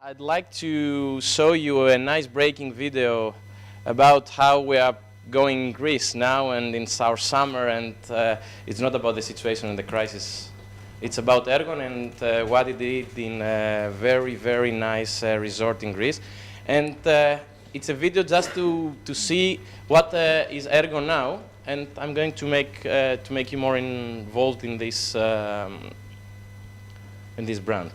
I'd like to show you a nice breaking video about how we are going in Greece now and in our summer, and it's not about the situation and the crisis. It's about Ergon and what it did in a very, very nice resort in Greece. And it's a video just to see what is Ergon now, and I'm going to make you more involved in this brand.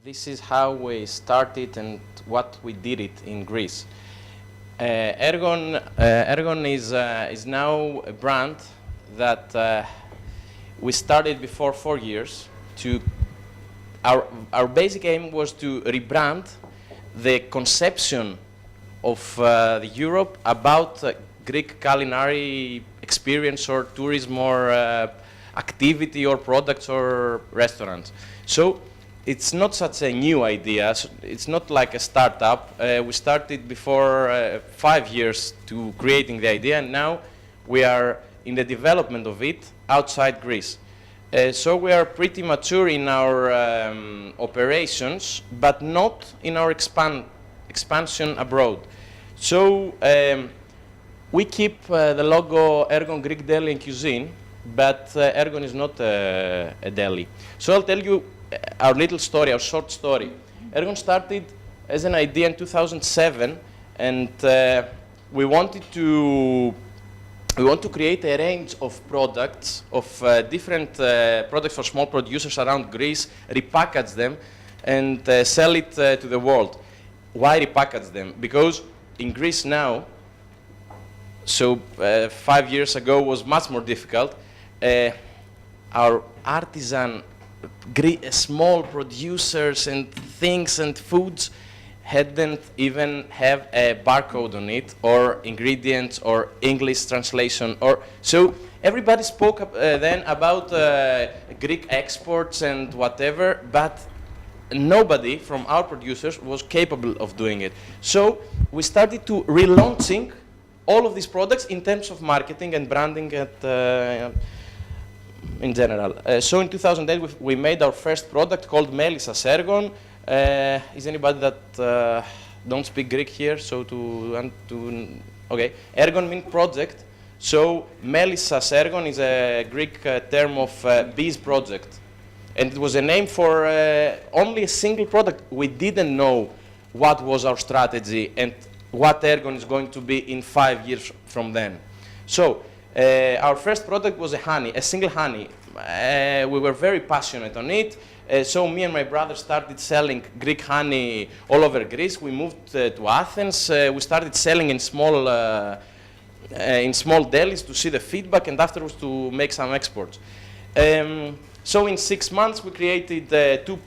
This is how we started and what we did it in Greece. Ergon is now a brand that we started before 4 years. Our basic aim was to rebrand the conception of Europe about Greek culinary experience or tourism or activity or products or restaurants. So it's not such a new idea. It's not like a startup. We started before 5 years to creating the idea, and now we are in the development of it outside Greece. So we are pretty mature in our operations, but not in our expansion abroad. So we keep the logo Ergon Greek Deli and Cuisine, but Ergon is not a deli. So I'll tell you our little story, our short story. Ergon started as an idea in 2007, and we want to create a range of products, different products for small producers around Greece, repackage them, and sell it to the world. Why repackage them? Because in Greece now, so 5 years ago was much more difficult. Our artisan small producers and things and foods hadn't even have a barcode on it or ingredients or English translation. So everybody spoke then about Greek exports and whatever, but nobody from our producers was capable of doing it. So we started to relaunching all of these products in terms of marketing and branding in general. So in 2008, we made our first product called Douzis-Ergon. Is anybody that don't speak Greek here? So okay, Ergon means project. So Douzis-Ergon is a Greek term of bees project. And it was a name for only a single product. We didn't know what was our strategy and what Ergon is going to be in 5 years from then. So our first product was a single honey. We were very passionate on it. So me and my brother started selling Greek honey all over Greece. We moved to Athens. We started selling in small delis to see the feedback, and afterwards to make some exports. So in 6 months, we created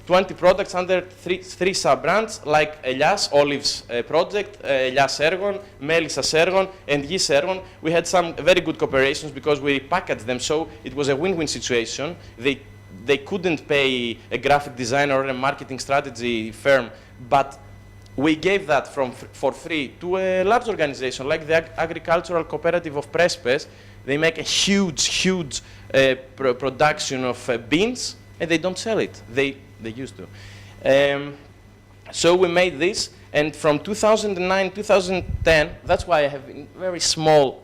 20 products under three sub-brands, like Elias, Olives project, Elias Ergon, Melisas Ergon, and Gis Ergon. We had some very good cooperations because we packaged them, so it was a win-win situation. They couldn't pay a graphic designer or a marketing strategy firm, but we gave that for free to a large organization like the Agricultural Cooperative of Prespes. They make a huge production of beans, and they don't sell it. They used to. So we made this, and from 2009, 2010, that's why I have very small,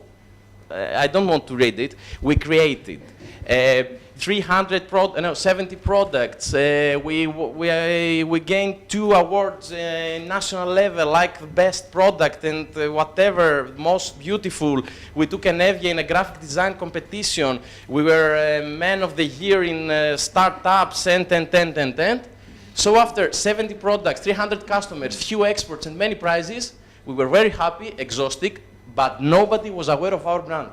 I don't want to read it, we created 70 products. We gained 2 awards national level, like the best product and whatever, most beautiful. We took an EVIA in a graphic design competition. We were Man of the Year in startups, and. So after 70 products, 300 customers, few exports, and many prizes, we were very happy, exhausted, but nobody was aware of our brand.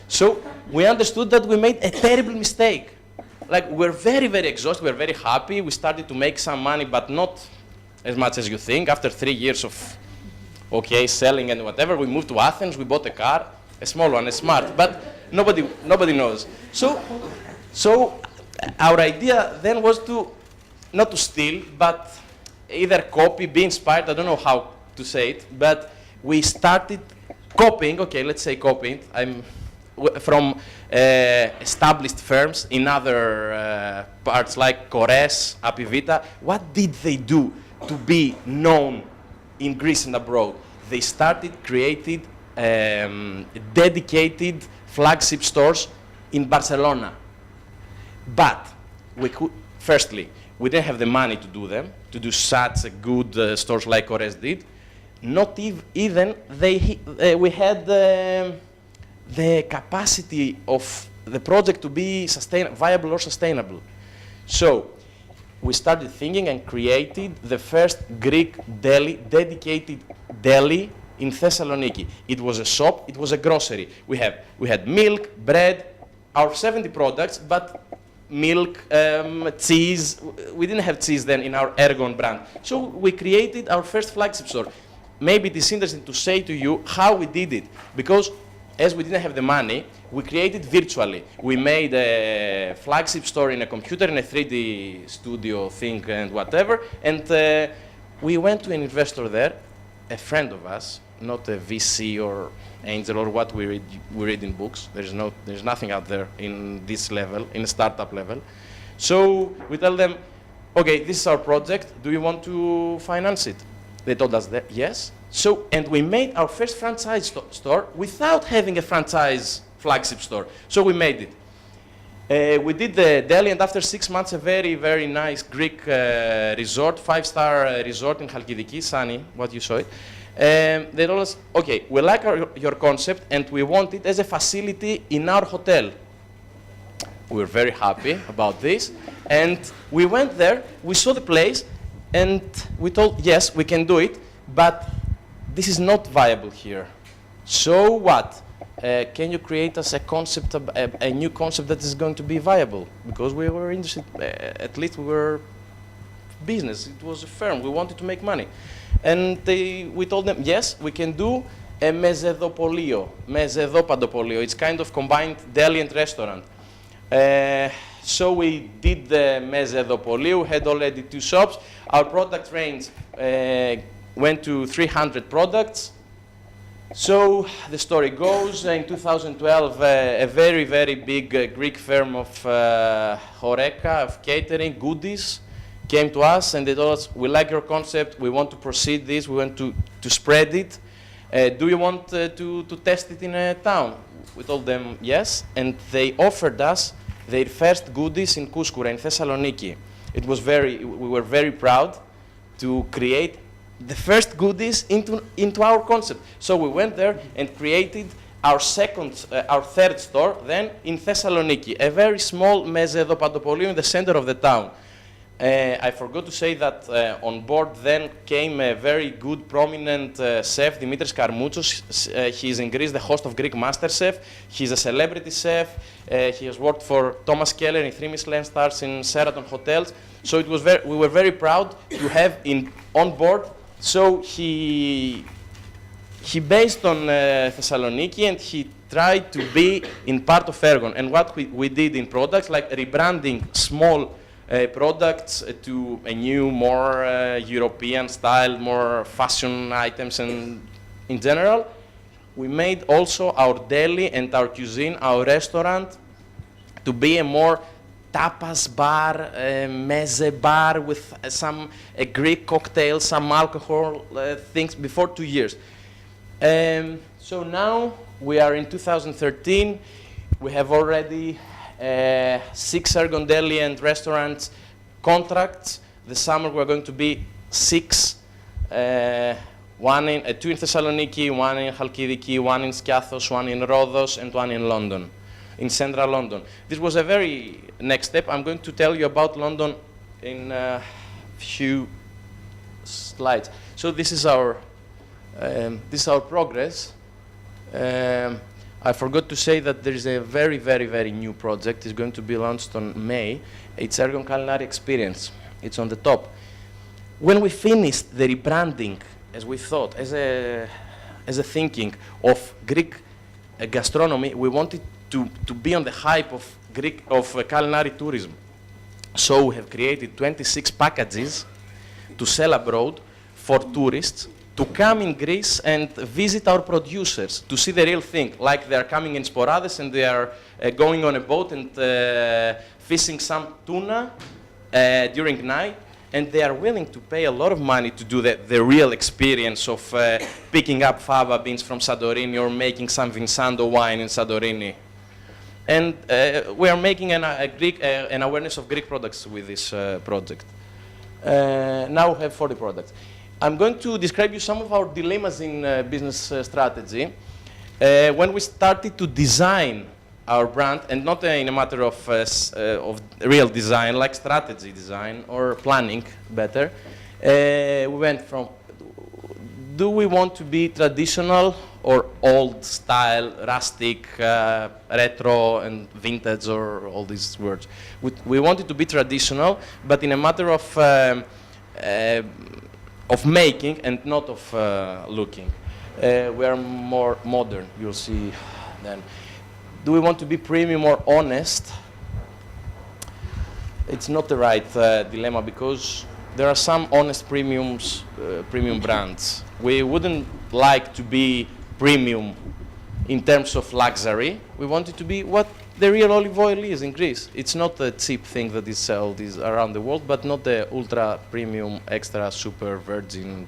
So we understood that we made a terrible mistake. Like, we're very, very exhausted, we're very happy. We started to make some money, but not as much as you think. After 3 years of, okay, selling and whatever, we moved to Athens, we bought a car, a small one, a smart, but nobody knows. So our idea then was not to steal, but either copy, be inspired, I don't know how to say it, but we started copying, okay, let's say copying, from established firms in other parts like Kores, Apivita. What did they do to be known in Greece and abroad? They started creating dedicated flagship stores in Barcelona. But firstly, we didn't have the money to do them, to do such a good stores like Kores did. Not even we had the capacity of the project to be viable or sustainable. So we started thinking and created the first Greek deli, dedicated deli in Thessaloniki. It was a shop, it was a grocery. We had milk, bread, our 70 products, but milk, cheese. We didn't have cheese then in our Ergon brand. So we created our first flagship store. Maybe it is interesting to say to you how we did it, because as we didn't have the money, we created virtually. We made a flagship store in a computer, in a 3D studio thing and whatever, and we went to an investor there, a friend of us, not a VC or angel or what we read in books. There's nothing out there in this level, in a startup level. So we tell them, okay, this is our project. Do you want to finance it? They told us that yes. So, and we made our first franchise store without having a franchise flagship store. So we made it. We did the deli, and after 6 months, a very, very nice Greek resort, 5-star resort in Chalkidiki, sunny, what you saw it. They told us, okay, we like your concept, and we want it as a facility in our hotel. We were very happy about this, and we went there, we saw the place, and we told, yes, we can do it, but this is not viable here. So what? Can you create us a concept, a new concept that is going to be viable? Because we were interested, at least we were business, it was a firm, we wanted to make money. And we told them, yes, we can do a mezedopolio, mezedopadopolio. It's kind of combined deli and restaurant. So we did the mezedopolio, we had already 2 shops. Our product range went to 300 products. So the story goes, in 2012, a very, very big Greek firm of Horeca, of catering, goodies, came to us and they told us, we like your concept, we want to proceed this, we want to spread it. Do you want to test it in a town? We told them yes, and they offered us their first goodies in Kouskoura, in Thessaloniki. We were very proud to create the first goodies into our concept. So we went there and created our third store then in Thessaloniki, a very small mezedopadopolio in the center of the town. I forgot to say that on board then came a very good, prominent chef, Dimitris Karmoutzos. He is in Greece, the host of Greek MasterChef. He's a celebrity chef. He has worked for Thomas Keller in 3 Michelin stars in Sheraton hotels. So we were very proud to have on board. So he based on Thessaloniki, and he tried to be in part of Ergon. And what we did in products, like rebranding small products to a new, more European style, more fashion items, and in general, we made also our deli and our cuisine, our restaurant, to be a more tapas bar, meze bar with some Greek cocktails, some alcohol things before 2 years. So now we are in 2013. We have already 6 Ergon deli and restaurants contracts. The summer we're going to be 6. 2 in Thessaloniki, 1 in Chalkidiki, 1 in Skiathos, 1 in Rhodos, and 1 in London, in central London. This was a very next step. I'm going to tell you about London in a few slides. So this is our progress. I forgot to say that there is a very, very, very new project. It's going to be launched on May. It's Ergon Culinary Experience. It's on the top. When we finished the rebranding, as we thought, as a thinking of Greek gastronomy, we wanted to be on the hype of culinary tourism. So we have created 26 packages to sell abroad for tourists to come in Greece and visit our producers to see the real thing, like they are coming in Sporades and they are going on a boat and fishing some tuna during night, and they are willing to pay a lot of money to do the real experience of picking up fava beans from Santorini or making some Vinsando wine in Santorini. And we are making an awareness of Greek products with this project. Now we have 40 products. I'm going to describe you some of our dilemmas in business strategy. When we started to design our brand, and not in a matter of real design, like strategy design or planning better, we went from, do we want to be traditional or old style, rustic, retro, and vintage, or all these words? We wanted to be traditional, but in a matter of making and not of looking. We are more modern, you'll see then. Do we want to be premium or honest? It's not the right dilemma, because there are some honest premium brands. We wouldn't like to be premium in terms of luxury. We want it to be what the real olive oil is in Greece. It's not a cheap thing that is sold around the world, but not the ultra premium, extra, super virgin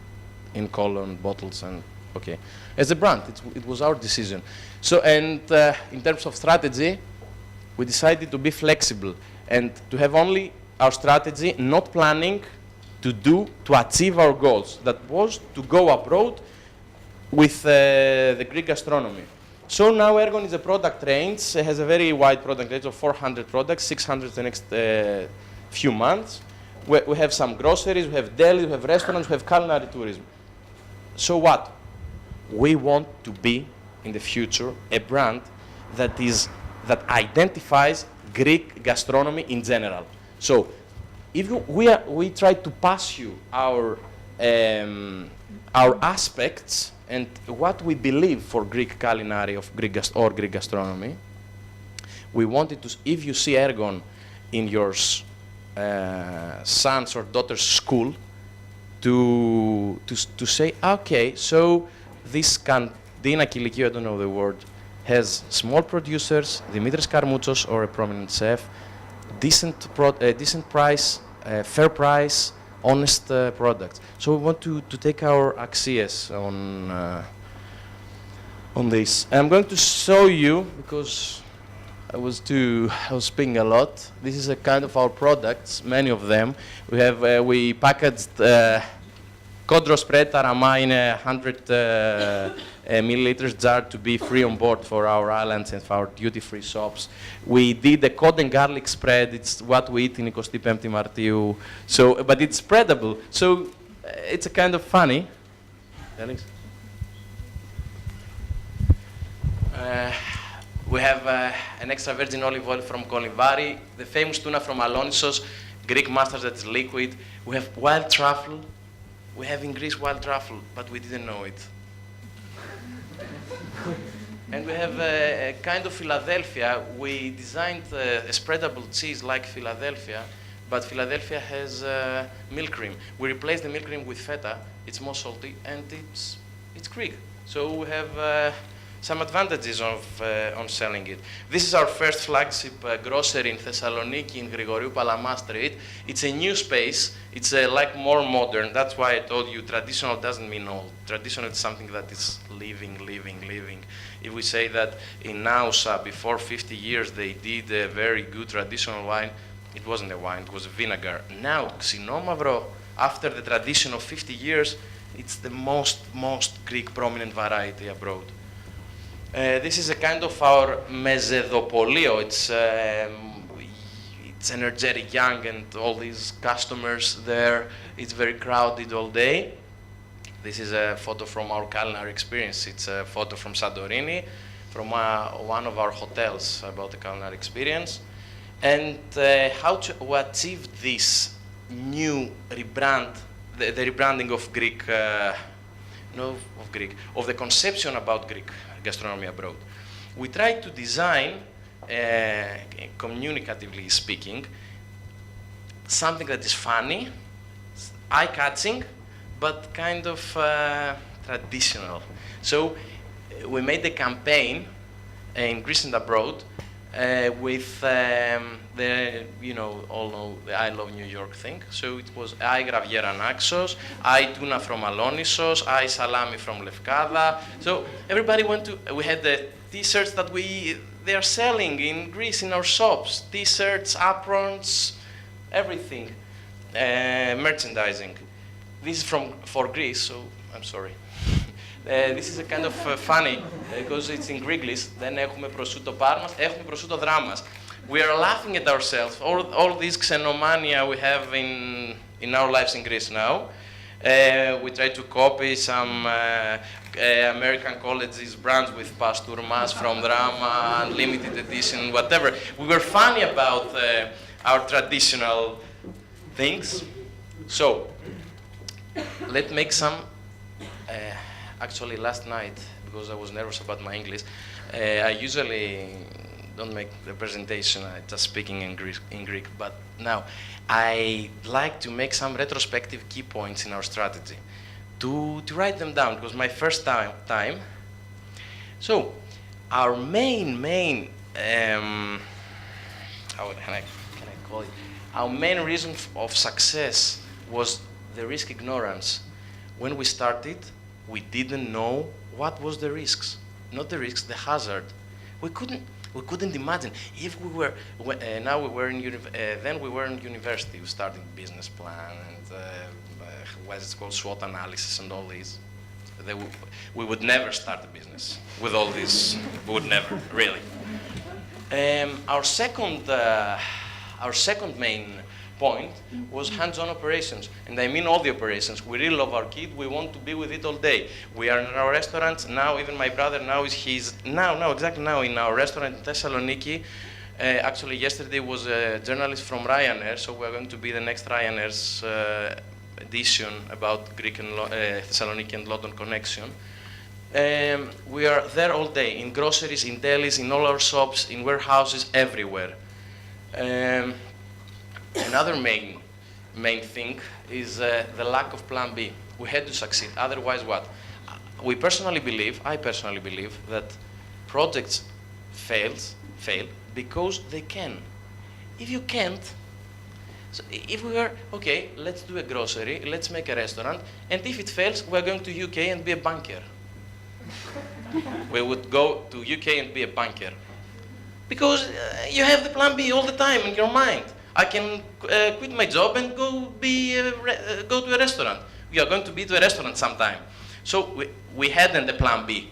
in column bottles. And okay, as a brand, it was our decision. So, and in terms of strategy, we decided to be flexible and to have only our strategy, not planning to achieve our goals. That was to go abroad with the Greek gastronomy. So now Ergon is a product range. It has a very wide product range of 400 products, 600 the next few months. We have some groceries, we have deli, we have restaurants, we have culinary tourism. So what? We want to be, in the future, a brand that identifies Greek gastronomy in general. So if we try to pass you our aspects and what we believe for Greek culinary Greek gastronomy, we wanted to, if you see Ergon in your son's or daughter's school, to say, okay, so this Cantina Kilikio, I don't know the word, has small producers, Dimitris Karmoutsos or a prominent chef, decent price, fair price, honest products. So we want to take our axies on this. And I'm going to show you, because I was speaking a lot. This is a kind of our products, many of them. We packaged Kodro spread Tarama in a 100 milliliters jar to be free on board for our islands and for our duty-free shops. We did a cod and garlic spread. It's what we eat in 25 Martiu. So, but it's spreadable. So it's a kind of funny. We have an extra virgin olive oil from Kolivari, the famous tuna from Alonissos, Greek mustard that is liquid. We have wild truffle. We have in Greece wild truffle, but we didn't know it. And we have a kind of Philadelphia. We designed a spreadable cheese like Philadelphia, but Philadelphia has milk cream. We replaced the milk cream with feta. It's more salty, and it's Greek. So we have some advantages of on selling it. This is our first flagship grocery in Thessaloniki in Grigoriou Palama Street. It's a new space. It's like more modern. That's why I told you traditional doesn't mean old. Traditional is something that is living. If we say that in Nausa before 50 years they did a very good traditional wine, it wasn't a wine, it was a vinegar. Now, Xinomavro, after the tradition of 50 years, it's the most Greek prominent variety abroad. This is a kind of our Mezedopolio. It's energetic, young, and all these customers there. It's very crowded all day. This is a photo from our culinary experience. It's a photo from Santorini, from one of our hotels about the culinary experience. And how to achieve this new rebrand, the rebranding of Greek, of the conception about Greek gastronomy abroad. We try to design, communicatively speaking, something that is funny, eye-catching, but kind of traditional. So we made the campaign in Greece and abroad with all know the I Love New York thing. So it was I Graviera Naxos, I Tuna from Alonissos, I Salami from Lefkada. So everybody went to, we had the t-shirts that they are selling in Greece in our shops. T-shirts, aprons, everything, merchandising. This is for Greece, so I'm sorry. This is a kind of funny, because it's in Greeklish. Δεν έχουμε προσούτο Πάρμας, έχουμε προσούτο Δράμας. We are laughing at ourselves, all this xenomania we have in our lives in Greece now. We try to copy some American colleges brands with Pasturmas from Drama, limited edition, whatever. We were funny about our traditional things. So, let's make some, actually last night, because I was nervous about my English, I usually don't make the presentation, I just speaking in Greek, but now I like to make some retrospective key points in our strategy, to write them down. It was my first time. So, our main how can I call it? Our main reason of success was the risk ignorance. When we started, we didn't know what was the risks, not the risks, the hazard. We couldn't imagine if we were. Now we were in then we were in university. We started business plan and what is it called, SWOT analysis and all these. We would never start a business with all this. We would never, really. Our second main point was hands-on operations, and I mean all the operations. We really love our kid. We want to be with it all day. We are in our restaurants now. Even my brother now is exactly now in our restaurant in Thessaloniki. Actually, yesterday was a journalist from Ryanair, so we're going to be the next Ryanair's edition about Greek and Thessaloniki and London connection. We are there all day, in groceries, in delis, in all our shops, in warehouses, everywhere. Another main thing is the lack of plan B. We had to succeed, otherwise what? I personally believe that projects fail because they can. If you can't, so if we were, okay, let's do a grocery, let's make a restaurant, and if it fails, we're going to UK and be a banker. We would go to UK and be a banker. Because you have the plan B all the time in your mind. I can quit my job and go to a restaurant. We are going to be to a restaurant sometime. So we hadn't a plan B.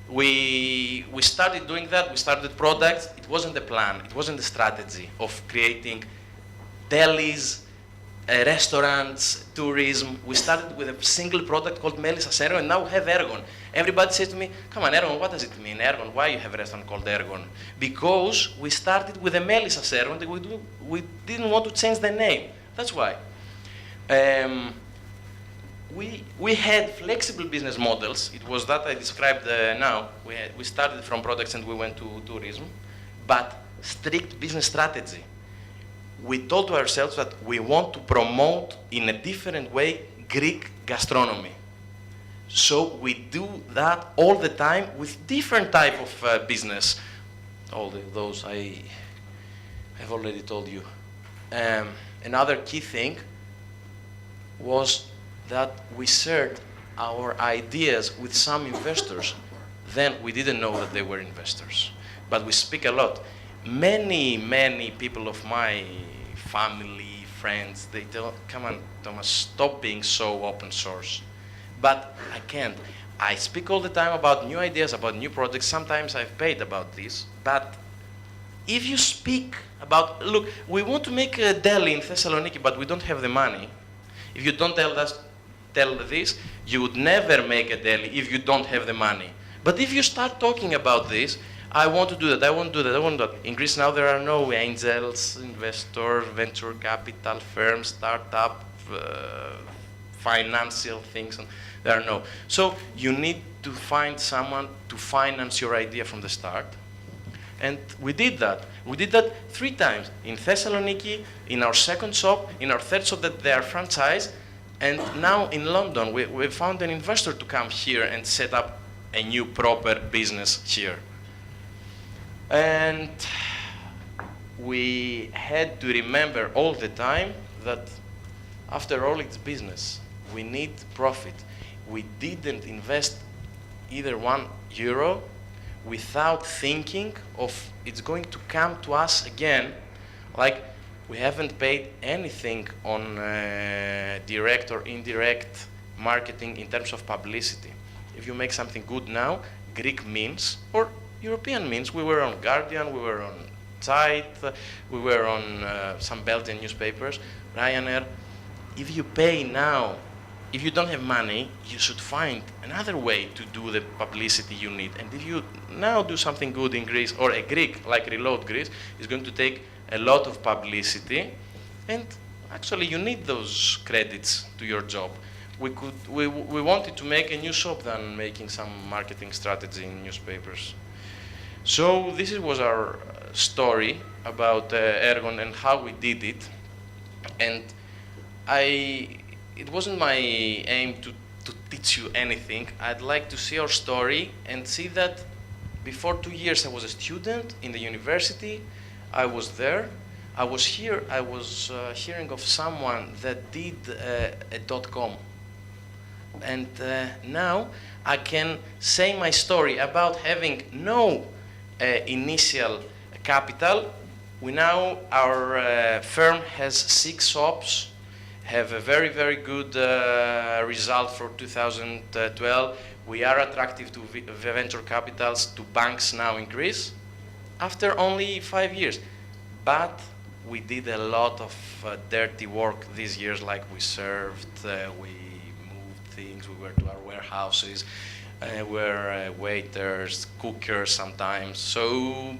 We started doing that. We started products. It wasn't the plan. It wasn't the strategy of creating delis, restaurants, tourism. We started with a single product called Melisas-Ergon, and now we have Ergon. Everybody says to me, come on, Ergon, what does it mean, Ergon? Why you have a restaurant called Ergon? Because we started with a Melisas-Ergon, we didn't want to change the name. That's why. We had flexible business models. It was that I described now. We started from products and we went to tourism, but strict business strategy. We told to ourselves that we want to promote in a different way Greek gastronomy. So we do that all the time with different type of business. Those I've already told you. Another key thing was that we shared our ideas with some investors. Then we didn't know that they were investors, but we speak a lot. Many people of my family, friends, they tell, come on, Thomas, stop being so open source. But I can't. I speak all the time about new ideas, about new projects. Sometimes I've paid about this, but if you speak about, look, we want to make a deli in Thessaloniki, but we don't have the money. If you don't tell this, you would never make a deli if you don't have the money. But if you start talking about this, I want to do that, I want to do that, I want to do that. In Greece now there are no angels, investors, venture capital firms, startup, financial things, and there are no. So you need to find someone to finance your idea from the start. And we did that. We did that 3 times. In Thessaloniki, in our second shop, in our third shop that they are franchised, and now in London, we found an investor to come here and set up a new proper business here. And we had to remember all the time that after all it's business. We need profit. We didn't invest either €1 without thinking of it's going to come to us again. Like, we haven't paid anything on direct or indirect marketing in terms of publicity. If you make something good now, Greek means, or European means, we were on Guardian, we were on Zeit, we were on some Belgian newspapers, Ryanair. If you pay now, if you don't have money, you should find another way to do the publicity you need. And if you now do something good in Greece, or a Greek like Reload Greece, is going to take a lot of publicity, and actually you need those credits to your job. We wanted to make a new shop than making some marketing strategy in newspapers. So this was our story about Ergon and how we did it. And it wasn't my aim to teach you anything. I'd like to see our story and see that before 2 years I was a student in the university. I was there. I was hearing of someone that did a .com. And now I can say my story about having no initial capital. Our firm has 6 shops, have a very good result for 2012. We are attractive to venture capitals, to banks now in Greece, after only 5 years. But we did a lot of dirty work these years, like we served, we moved things, we were to our warehouses, we're waiters, cookers sometimes. So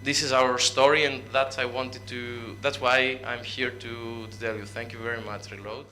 this is our story, and that's why I'm here to tell you. Thank you very much, Reload.